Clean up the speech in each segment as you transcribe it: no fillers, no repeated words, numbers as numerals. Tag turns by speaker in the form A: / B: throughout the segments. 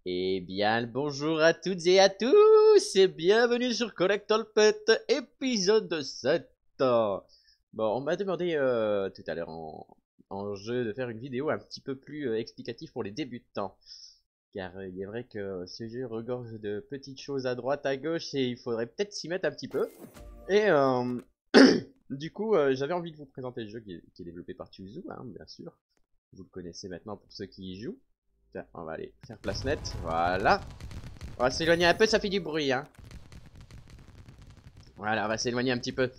A: Eh bien, bonjour à toutes et à tous et bienvenue sur Collector Pet, épisode 7. Bon, on m'a demandé tout à l'heure en jeu de faire une vidéo un petit peu plus explicative pour les débutants. Car il est vrai que ce jeu regorge de petites choses à droite, à gauche et il faudrait peut-être s'y mettre un petit peu. Et du coup, j'avais envie de vous présenter le jeu qui est développé par Tuzu, hein, bien sûr. Vous le connaissez maintenant pour ceux qui y jouent. Tiens, on va aller faire place nette. Voilà. On va s'éloigner un peu, ça fait du bruit, hein. Voilà, on va s'éloigner un petit peu.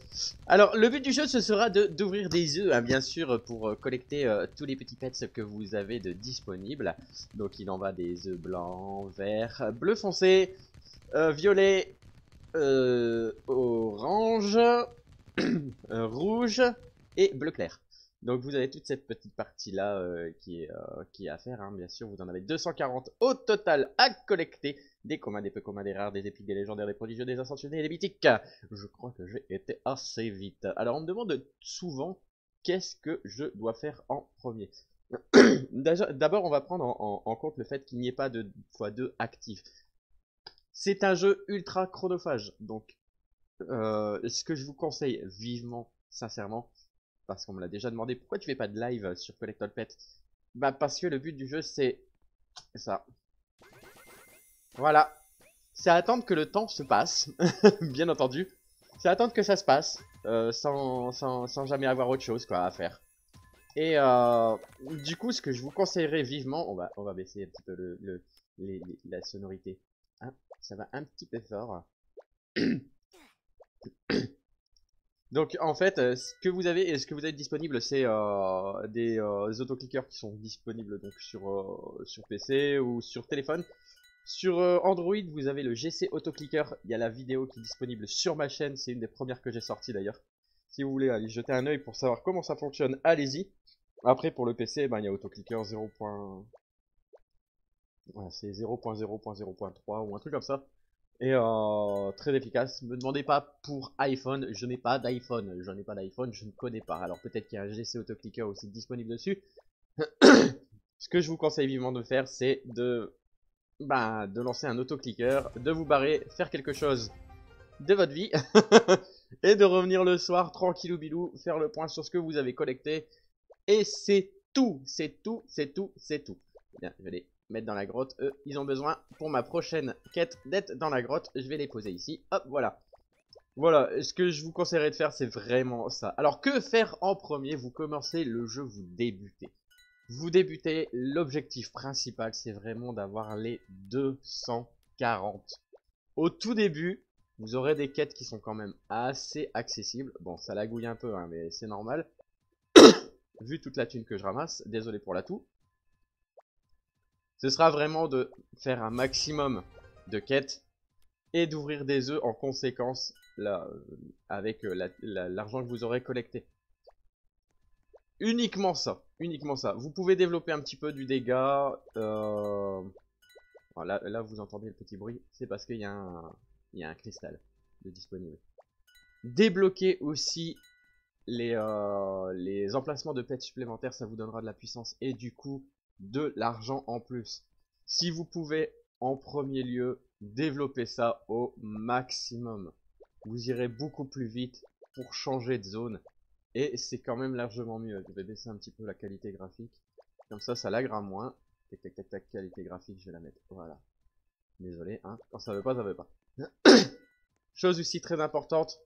A: Alors, le but du jeu, ce sera d'ouvrir des œufs, hein, bien sûr, pour collecter tous les petits pets que vous avez de disponibles. Donc, il en va des œufs blancs, verts, bleu foncé, violet, orange, rouge et bleu clair. Donc vous avez toute cette petite partie là qui est à faire, hein. Bien sûr, vous en avez 240 au total à collecter. Des communs, des peu communs, des rares, des épiques, des légendaires, des prodigieux, des ascensionnés et des mythiques. Je crois que j'ai été assez vite. Alors on me demande souvent qu'est-ce que je dois faire en premier. D'abord on va prendre en compte le fait qu'il n'y ait pas de x2 actif. C'est un jeu ultra chronophage, donc ce que je vous conseille vivement, sincèrement, parce qu'on me l'a déjà demandé, pourquoi tu fais pas de live sur Collector Pet? Bah parce que le but du jeu c'est ça. Voilà. C'est attendre que le temps se passe, bien entendu. C'est attendre que ça se passe, sans jamais avoir autre chose quoi à faire. Et du coup, ce que je vous conseillerais vivement, on va baisser un petit peu la sonorité. Hein, ça va un petit peu fort. Donc en fait, ce que vous avez disponible, c'est des autoclickers qui sont disponibles donc sur PC ou sur téléphone. Sur Android, vous avez le GC Autoclicker. Il y a la vidéo qui est disponible sur ma chaîne. C'est une des premières que j'ai sorties d'ailleurs. Si vous voulez aller jeter un œil pour savoir comment ça fonctionne, allez-y. Après pour le PC, ben, il y a Autoclicker 0. Voilà, c'est 0.0.0.3 ou un truc comme ça. Et très efficace. Me demandez pas pour iPhone, je n'ai pas d'iPhone. Je n'ai pas d'iPhone, je ne connais pas. Alors peut-être qu'il y a un GC Autoclicker aussi disponible dessus. Ce que je vous conseille vivement de faire, c'est de lancer un autoclicker, de vous barrer, faire quelque chose de votre vie, et de revenir le soir tranquillou bilou, faire le point sur ce que vous avez collecté. Et c'est tout, c'est tout, c'est tout, c'est tout. Bien, je vais les mettre dans la grotte. Eux, ils ont besoin pour ma prochaine quête d'être dans la grotte. Je vais les poser ici. Hop, voilà. Voilà, ce que je vous conseillerais de faire, c'est vraiment ça. Alors, que faire en premier? Vous commencez le jeu, vous débutez. Vous débutez, l'objectif principal, c'est vraiment d'avoir les 240. Au tout début, vous aurez des quêtes qui sont quand même assez accessibles. Bon, ça lagouille un peu, hein, mais c'est normal. Vu toute la thune que je ramasse, désolé pour la toux. Ce sera vraiment de faire un maximum de quêtes et d'ouvrir des œufs en conséquence là, avec l'argent que vous aurez collecté. Uniquement ça, uniquement ça. Vous pouvez développer un petit peu du dégât. Là, vous entendez le petit bruit, c'est parce qu'il y a un cristal de disponible. Débloquer aussi les emplacements de pets supplémentaires, ça vous donnera de la puissance et du coup de l'argent en plus. Si vous pouvez en premier lieu développer ça au maximum, vous irez beaucoup plus vite pour changer de zone et c'est quand même largement mieux. Je vais baisser un petit peu la qualité graphique, comme ça lagrera moins. Tac tac tac tac, qualité graphique, je vais la mettre, voilà. Désolé, hein, quand ça veut pas, ça veut pas. Chose aussi très importante,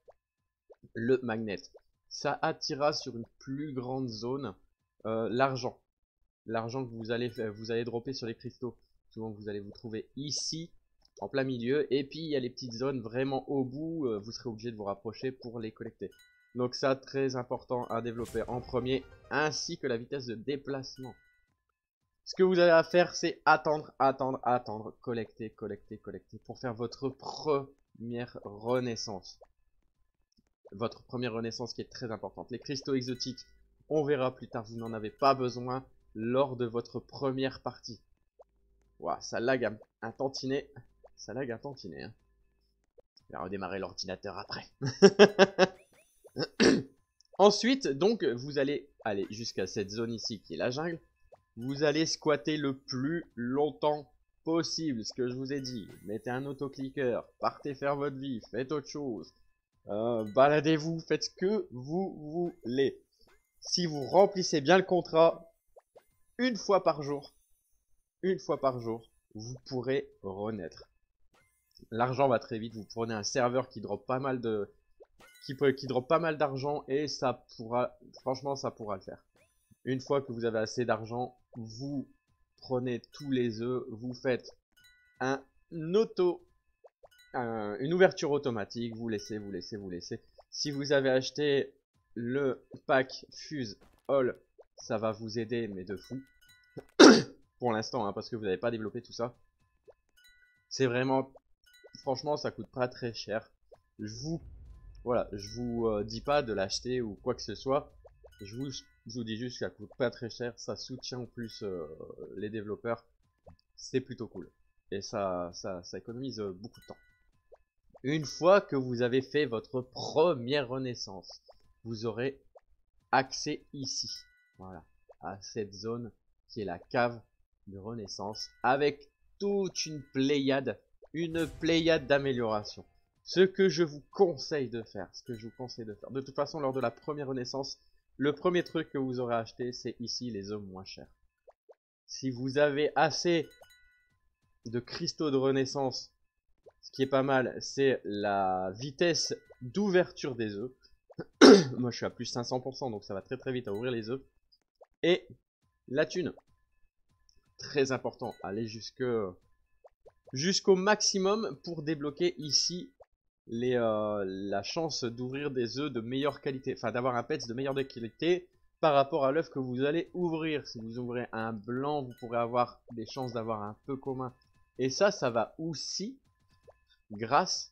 A: le magnet. Ça attirera sur une plus grande zone l'argent. L'argent que vous allez dropper sur les cristaux. Souvent vous allez vous trouver ici, en plein milieu. Et puis il y a les petites zones vraiment au bout, vous serez obligé de vous rapprocher pour les collecter. Donc ça, très important à développer en premier, ainsi que la vitesse de déplacement. Ce que vous avez à faire, c'est attendre, attendre, attendre, collecter, collecter, collecter, pour faire votre première renaissance. Votre première renaissance qui est très importante. Les cristaux exotiques, on verra plus tard, vous n'en avez pas besoin lors de votre première partie. Ouah, ça lag un tantinet. Ça lag un tantinet. Hein. Je vais redémarrer l'ordinateur après. Ensuite, donc, vous allez aller jusqu'à cette zone ici qui est la jungle. Vous allez squatter le plus longtemps possible, ce que je vous ai dit. Mettez un autoclicker, partez faire votre vie, faites autre chose. Baladez-vous, faites ce que vous voulez. Si vous remplissez bien le contrat, une fois par jour, vous pourrez renaître. L'argent va très vite, vous prenez un serveur qui drop pas mal de... qui drop pas mal d'argent et ça pourra... Franchement, ça pourra le faire. Une fois que vous avez assez d'argent, vous prenez tous les œufs, vous faites une ouverture automatique, vous laissez. Si vous avez acheté le pack Fuse All, ça va vous aider, mais de fou. Pour l'instant, hein, parce que vous n'avez pas développé tout ça. C'est vraiment... Franchement, ça coûte pas très cher. Voilà, je vous dis pas de l'acheter ou quoi que ce soit. Je vous dis juste que ça coûte pas très cher. Ça soutient en plus les développeurs. C'est plutôt cool. Et ça économise beaucoup de temps. Une fois que vous avez fait votre première renaissance, vous aurez accès ici. Voilà, à cette zone qui est la cave de renaissance avec toute une pléiade d'amélioration. Ce que je vous conseille de faire, de toute façon, lors de la première renaissance, le premier truc que vous aurez acheté, c'est ici les œufs moins chers. Si vous avez assez de cristaux de renaissance, ce qui est pas mal, c'est la vitesse d'ouverture des œufs. Moi, je suis à plus 500%, donc ça va très très vite à ouvrir les œufs. Et la thune. Très important, aller jusqu'au maximum pour débloquer ici la chance d'ouvrir des œufs de meilleure qualité. Enfin, d'avoir un pet de meilleure qualité par rapport à l'œuf que vous allez ouvrir. Si vous ouvrez un blanc, vous pourrez avoir des chances d'avoir un peu commun. Et ça va aussi grâce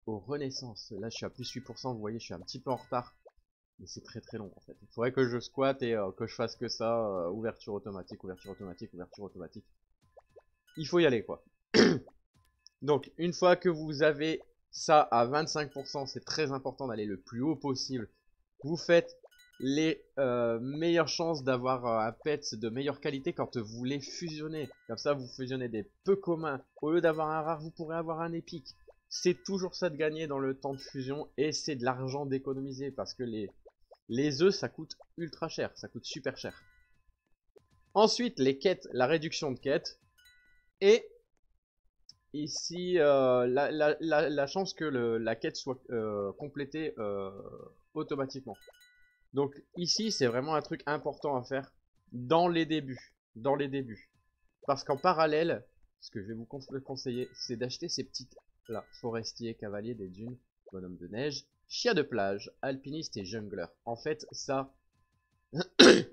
A: aux renaissances. Là, je suis à plus 8%, vous voyez, je suis un petit peu en retard. Mais c'est très très long en fait. Il faudrait que je squatte et que je fasse que ça. Ouverture automatique. Il faut y aller quoi. Donc, une fois que vous avez ça à 25%, c'est très important d'aller le plus haut possible. Vous faites les meilleures chances d'avoir un pet de meilleure qualité quand vous les fusionnez. Comme ça, vous fusionnez des peu communs. Au lieu d'avoir un rare, vous pourrez avoir un épique. C'est toujours ça de gagner dans le temps de fusion et c'est de l'argent d'économiser parce que les œufs, ça coûte ultra cher, ça coûte super cher. Ensuite, les quêtes, la réduction de quêtes. Et ici, la chance que la quête soit complétée automatiquement. Donc ici, c'est vraiment un truc important à faire dans les débuts. Parce qu'en parallèle, ce que je vais vous conseiller, c'est d'acheter ces petites, là, forestier, cavalier des dunes, bonhomme de neige, chia de plage, alpiniste et jungler. En fait, ça,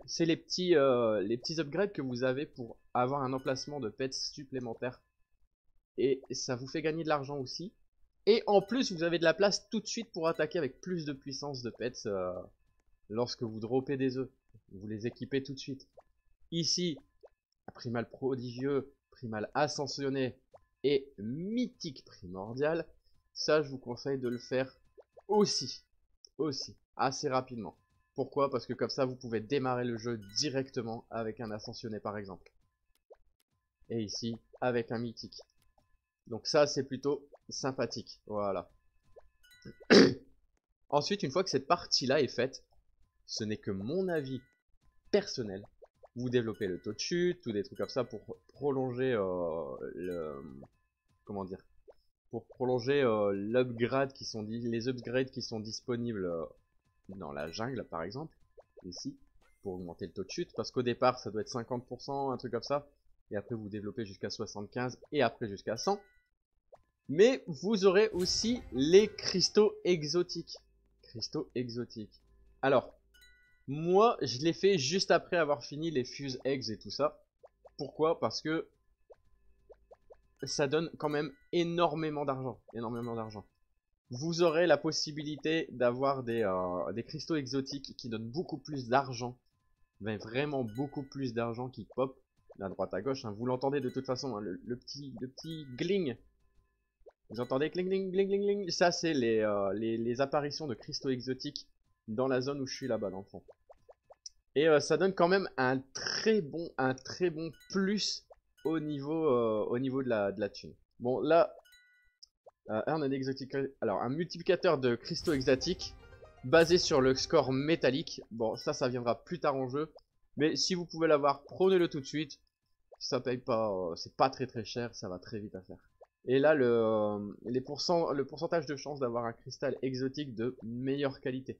A: c'est les petits upgrades que vous avez pour avoir un emplacement de pets supplémentaire. Et ça vous fait gagner de l'argent aussi. Et en plus, vous avez de la place tout de suite pour attaquer avec plus de puissance de pets lorsque vous droppez des œufs. Vous les équipez tout de suite. Ici, primal prodigieux, primal ascensionné et mythique primordial. Ça, je vous conseille de le faire aussi, assez rapidement. Pourquoi? Parce que comme ça, vous pouvez démarrer le jeu directement avec un ascensionné par exemple. Et ici, avec un mythique. Donc ça, c'est plutôt sympathique. Voilà. Ensuite, une fois que cette partie-là est faite, ce n'est que mon avis personnel. Vous développez le taux de chute, ou des trucs comme ça pour prolonger comment dire, pour prolonger l'upgrade les upgrades qui sont disponibles dans la jungle par exemple, ici, pour augmenter le taux de chute, parce qu'au départ ça doit être 50%, un truc comme ça, et après vous développez jusqu'à 75 et après jusqu'à 100. Mais vous aurez aussi les cristaux exotiques. Alors, moi, je l'ai fait juste après avoir fini les fuse eggs et tout ça. Pourquoi? Parce que ça donne quand même énormément d'argent. Vous aurez la possibilité d'avoir des cristaux exotiques qui donnent beaucoup plus d'argent. Mais vraiment beaucoup plus d'argent qui pop à droite à gauche. Hein. Vous l'entendez de toute façon, hein, le petit gling. Vous entendez cling cling cling cling cling. Ça c'est les apparitions de cristaux exotiques dans la zone où je suis là-bas dans le fond. Et ça donne quand même un très bon plus au niveau de la thune. Bon, là, un exotique, alors un multiplicateur de cristaux exotiques basé sur le score métallique. Bon, ça viendra plus tard en jeu. Mais si vous pouvez l'avoir, prenez-le tout de suite. Ça paye pas, c'est pas très cher, ça va très vite à faire. Et là, le pourcentage de chance d'avoir un cristal exotique de meilleure qualité.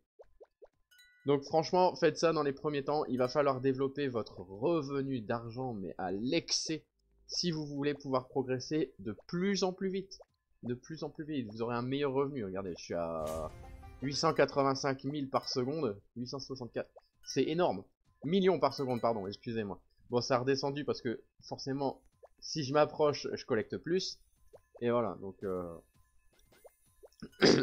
A: Donc franchement, faites ça dans les premiers temps. Il va falloir développer votre revenu d'argent, mais à l'excès, si vous voulez pouvoir progresser de plus en plus vite. De plus en plus vite. Vous aurez un meilleur revenu. Regardez, je suis à 885 000 par seconde. 864. C'est énorme. Millions par seconde, pardon, excusez-moi. Bon, ça a redescendu parce que forcément, si je m'approche, je collecte plus. Et voilà, donc...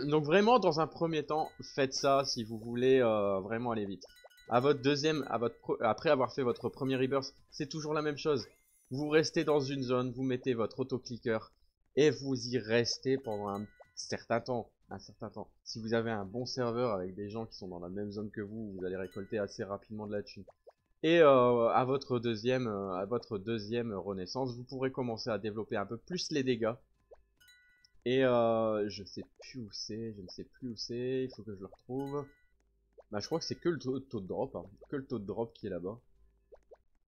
A: donc vraiment, dans un premier temps, faites ça si vous voulez vraiment aller vite. Après avoir fait votre premier rebirth, c'est toujours la même chose. Vous restez dans une zone, vous mettez votre autoclicker et vous y restez pendant un certain temps. Si vous avez un bon serveur avec des gens qui sont dans la même zone que vous, vous allez récolter assez rapidement de la thune. Et à votre deuxième renaissance, vous pourrez commencer à développer un peu plus les dégâts. Et je sais plus où c'est, je ne sais plus où c'est, il faut que je le retrouve. Bah je crois que c'est que le taux de drop, hein. Que le taux de drop qui est là-bas.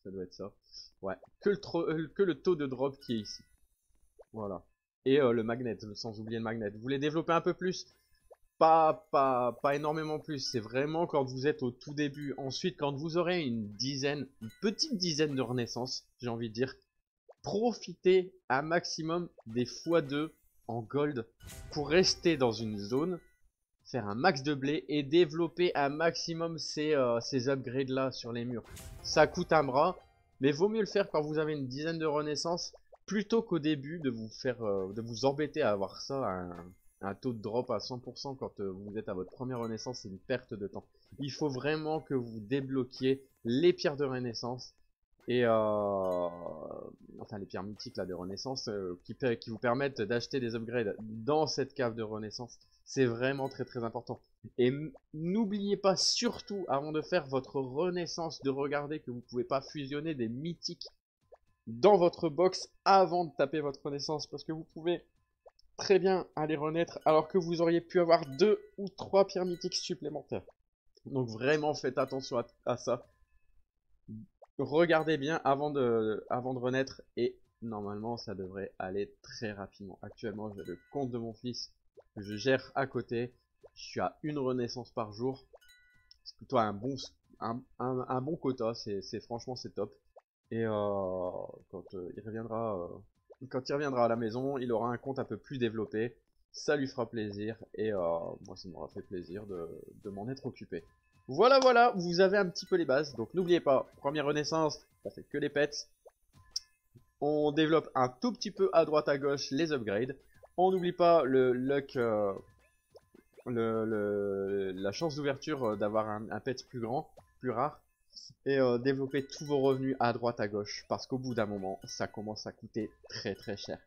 A: Ça doit être ça. Ouais, que le taux de drop qui est ici. Voilà. Et le magnet, sans oublier le magnet. Vous voulez développer un peu plus? Pas énormément plus, c'est vraiment quand vous êtes au tout début. Ensuite, quand vous aurez une petite dizaine de renaissances, j'ai envie de dire, profitez un maximum des x2 en gold pour rester dans une zone, faire un max de blé et développer un maximum ces upgrades là sur les murs. Ça coûte un bras, mais vaut mieux le faire quand vous avez une dizaine de renaissances plutôt qu'au début de vous embêter à avoir ça un taux de drop à 100% quand vous êtes à votre première renaissance. C'est une perte de temps. Il faut vraiment que vous débloquiez les pierres de renaissance et enfin les pierres mythiques là de renaissance qui vous permettent d'acheter des upgrades dans cette cave de renaissance. C'est vraiment très important. Et n'oubliez pas surtout, avant de faire votre renaissance, de regarder que vous pouvez pas fusionner des mythiques dans votre box avant de taper votre renaissance, parce que vous pouvez très bien aller renaître alors que vous auriez pu avoir 2 ou 3 pierres mythiques supplémentaires. Donc vraiment faites attention à ça. Regardez bien avant de renaître et normalement ça devrait aller très rapidement. Actuellement j'ai le compte de mon fils que je gère à côté. Je suis à une renaissance par jour. C'est plutôt un bon quota, franchement c'est top. Et quand il reviendra à la maison, il aura un compte un peu plus développé. Ça lui fera plaisir et moi ça m'aura fait plaisir de m'en être occupé. Voilà, vous avez un petit peu les bases. Donc n'oubliez pas, première renaissance, ça fait que les pets. On développe un tout petit peu à droite à gauche les upgrades. On n'oublie pas le luck, la chance d'ouverture d'avoir un pet plus grand, plus rare. Et développer tous vos revenus à droite à gauche. Parce qu'au bout d'un moment, ça commence à coûter très cher.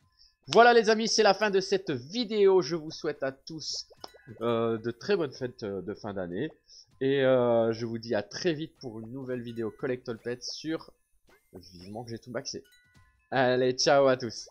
A: Voilà les amis, c'est la fin de cette vidéo. Je vous souhaite à tous de très bonnes fêtes de fin d'année. Et je vous dis à très vite pour une nouvelle vidéo Collect All Pets sur... Vivement que j'ai tout maxé. Allez, ciao à tous.